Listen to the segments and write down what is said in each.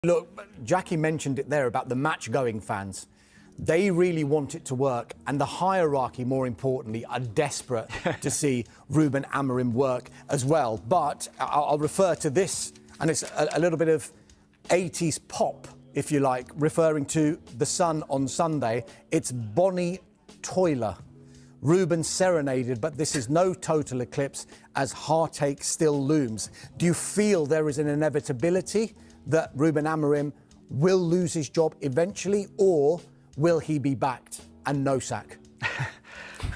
Look, Jackie mentioned it there about the match-going fans. They really want it to work, and the hierarchy, more importantly, are desperate to see Ruben Amorim work as well. But I'll refer to this, and it's a little bit of 80s pop, if you like, referring to The Sun on Sunday. It's Bonnie Tyler. Ruben serenaded, but this is no total eclipse as heartache still looms. Do you feel there is an inevitability that Ruben Amorim will lose his job eventually, or will he be backed and no sack?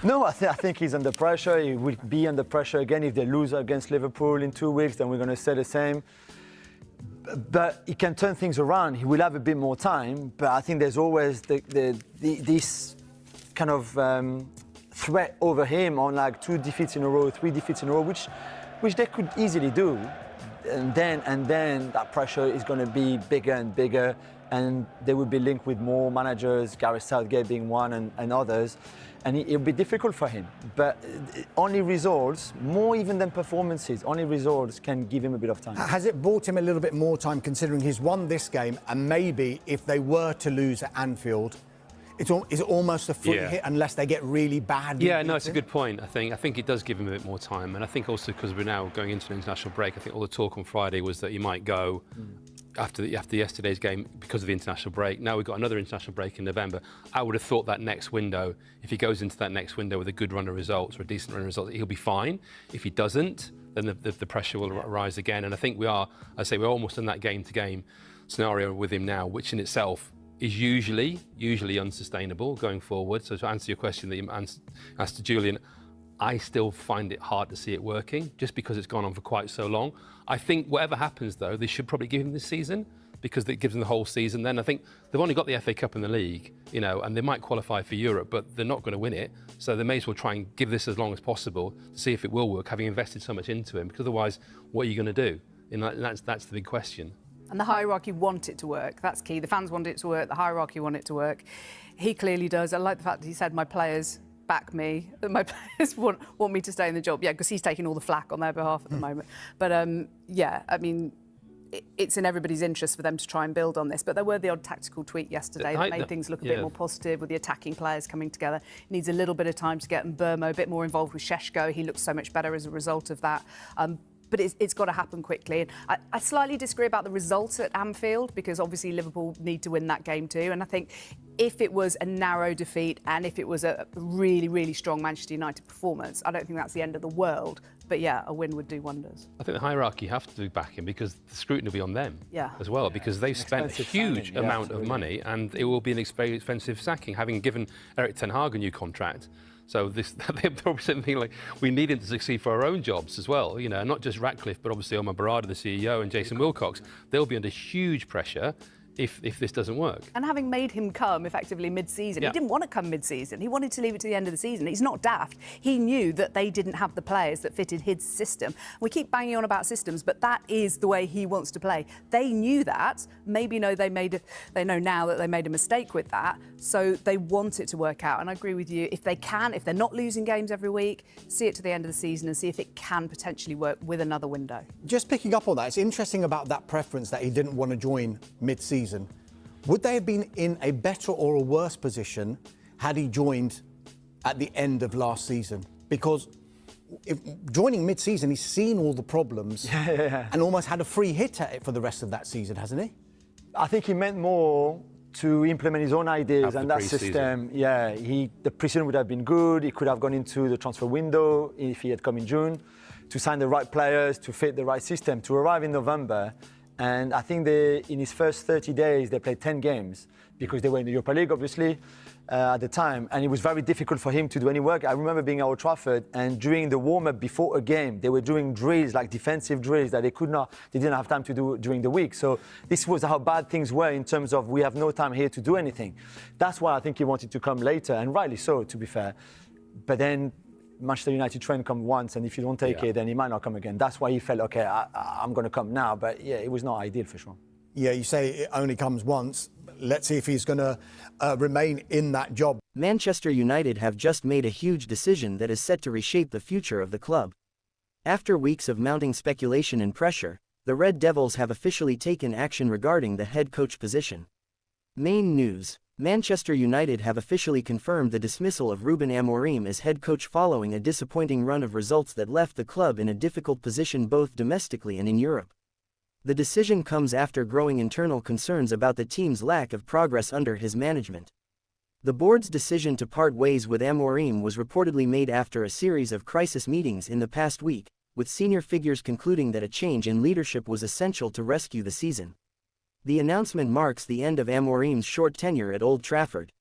No, I think he's under pressure. He will be under pressure again if they lose against Liverpool in 2 weeks. Then we're going to say the same. But he can turn things around. He will have a bit more time. But I think there's always this kind of threat over him on like 2 defeats in a row, 3 defeats in a row, which they could easily do. And then that pressure is going to be bigger and bigger, and they will be linked with more managers, Gareth Southgate being one, and others, and it'll be difficult for him. But only results, more even than performances, only results can give him a bit of time. Has it bought him a little bit more time, considering he's won this game, and maybe if they were to lose at Anfield, is it almost a free hit unless they get really bad? Yeah, no, it's a good point. I think it does give him a bit more time, and I think also because we're now going into an international break, I think all the talk on Friday was that he might go after yesterday's game because of the international break. Now we've got another international break in November. I would have thought that next window, if he goes into that next window with a good run of results or a decent run of results, he'll be fine. If he doesn't, then the pressure will rise again. And I think we're almost in that game-to-game scenario with him now, which in itself is usually unsustainable going forward. So to answer your question that you asked to Julian, I still find it hard to see it working just because it's gone on for quite so long. I think whatever happens, though, they should probably give him this season because it gives them the whole season. Then I think they've only got the FA Cup in the league, and they might qualify for Europe, but they're not going to win it. So they may as well try and give this as long as possible to see if it will work, having invested so much into him, because otherwise, what are you going to do? And that's the big question. And the hierarchy want it to work. That's key. The fans want it to work. The hierarchy want it to work. He clearly does. I like the fact that he said, my players back me. My players want me to stay in the job. Yeah, because he's taking all the flack on their behalf at the moment. But, yeah, I mean, it's in everybody's interest for them to try and build on this. But there were the odd tactical tweak yesterday that made things look a bit more positive with the attacking players coming together. Needs a little bit of time to get Burmo a bit more involved with Šeško. He looks so much better as a result of that. But it's got to happen quickly. And I slightly disagree about the results at Anfield because obviously Liverpool need to win that game too. And I think if it was a narrow defeat and if it was a really, really strong Manchester United performance, I don't think that's the end of the world. But yeah, a win would do wonders. I think the hierarchy have to back him because the scrutiny will be on them as well, because they've spent a huge amount of money and it will be an very expensive sacking, having given Erik ten Hag a new contract. So they're probably something like, we need him to succeed for our own jobs as well, not just Ratcliffe, but obviously Omar Barada, the CEO, and Jason Wilcox. They'll be under huge pressure if this doesn't work. And having made him come effectively mid-season, he didn't want to come mid-season. He wanted to leave it to the end of the season. He's not daft. He knew that they didn't have the players that fitted his system. We keep banging on about systems, but that is the way he wants to play. They knew that. Maybe they know now that they made a mistake with that. So they want it to work out. And I agree with you. If they're not losing games every week, see it to the end of the season and see if it can potentially work with another window. Just picking up on that, it's interesting about that preference that he didn't want to join mid-season. Would they have been in a better or a worse position had he joined at the end of last season? Because if joining mid-season, he's seen all the problems and almost had a free hit at it for the rest of that season, hasn't he? I think he meant more to implement his own ideas and that system. Yeah, the pre-season would have been good. He could have gone into the transfer window if he had come in June to sign the right players, to fit the right system, to arrive in November. And I think in his first 30 days, they played 10 games because they were in the Europa League, obviously, at the time. And it was very difficult for him to do any work. I remember being at Old Trafford, and during the warm-up before a game, they were doing drills, like defensive drills, that they didn't have time to do during the week. So this was how bad things were in terms of we have no time here to do anything. That's why I think he wanted to come later, and rightly so, to be fair. But then Manchester United train come once, and if you don't take it, then he might not come again. That's why he felt, okay, I'm going to come now. But yeah, it was not ideal for sure. Yeah, you say it only comes once. Let's see if he's going to remain in that job. Manchester United have just made a huge decision that is set to reshape the future of the club. After weeks of mounting speculation and pressure, the Red Devils have officially taken action regarding the head coach position. Main news: Manchester United have officially confirmed the dismissal of Ruben Amorim as head coach following a disappointing run of results that left the club in a difficult position both domestically and in Europe. The decision comes after growing internal concerns about the team's lack of progress under his management. The board's decision to part ways with Amorim was reportedly made after a series of crisis meetings in the past week, with senior figures concluding that a change in leadership was essential to rescue the season. The announcement marks the end of Amorim's short tenure at Old Trafford.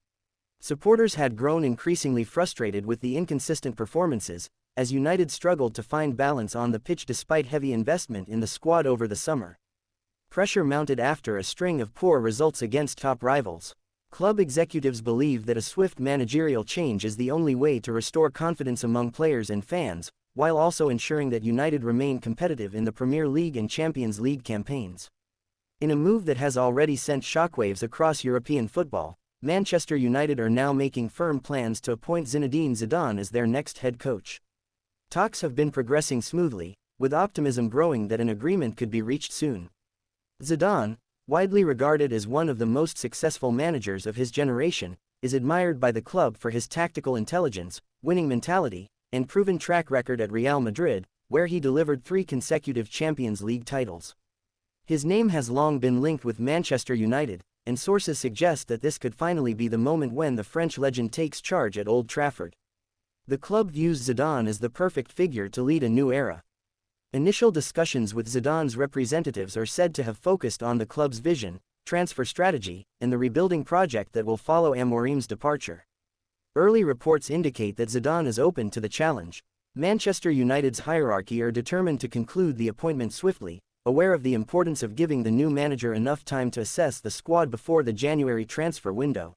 Supporters had grown increasingly frustrated with the inconsistent performances, as United struggled to find balance on the pitch despite heavy investment in the squad over the summer. Pressure mounted after a string of poor results against top rivals. Club executives believe that a swift managerial change is the only way to restore confidence among players and fans, while also ensuring that United remain competitive in the Premier League and Champions League campaigns. In a move that has already sent shockwaves across European football, Manchester United are now making firm plans to appoint Zinedine Zidane as their next head coach. Talks have been progressing smoothly, with optimism growing that an agreement could be reached soon. Zidane, widely regarded as one of the most successful managers of his generation, is admired by the club for his tactical intelligence, winning mentality, and proven track record at Real Madrid, where he delivered 3 consecutive Champions League titles. His name has long been linked with Manchester United, and sources suggest that this could finally be the moment when the French legend takes charge at Old Trafford. The club views Zidane as the perfect figure to lead a new era. Initial discussions with Zidane's representatives are said to have focused on the club's vision, transfer strategy, and the rebuilding project that will follow Amorim's departure. Early reports indicate that Zidane is open to the challenge. Manchester United's hierarchy are determined to conclude the appointment swiftly, aware of the importance of giving the new manager enough time to assess the squad before the January transfer window.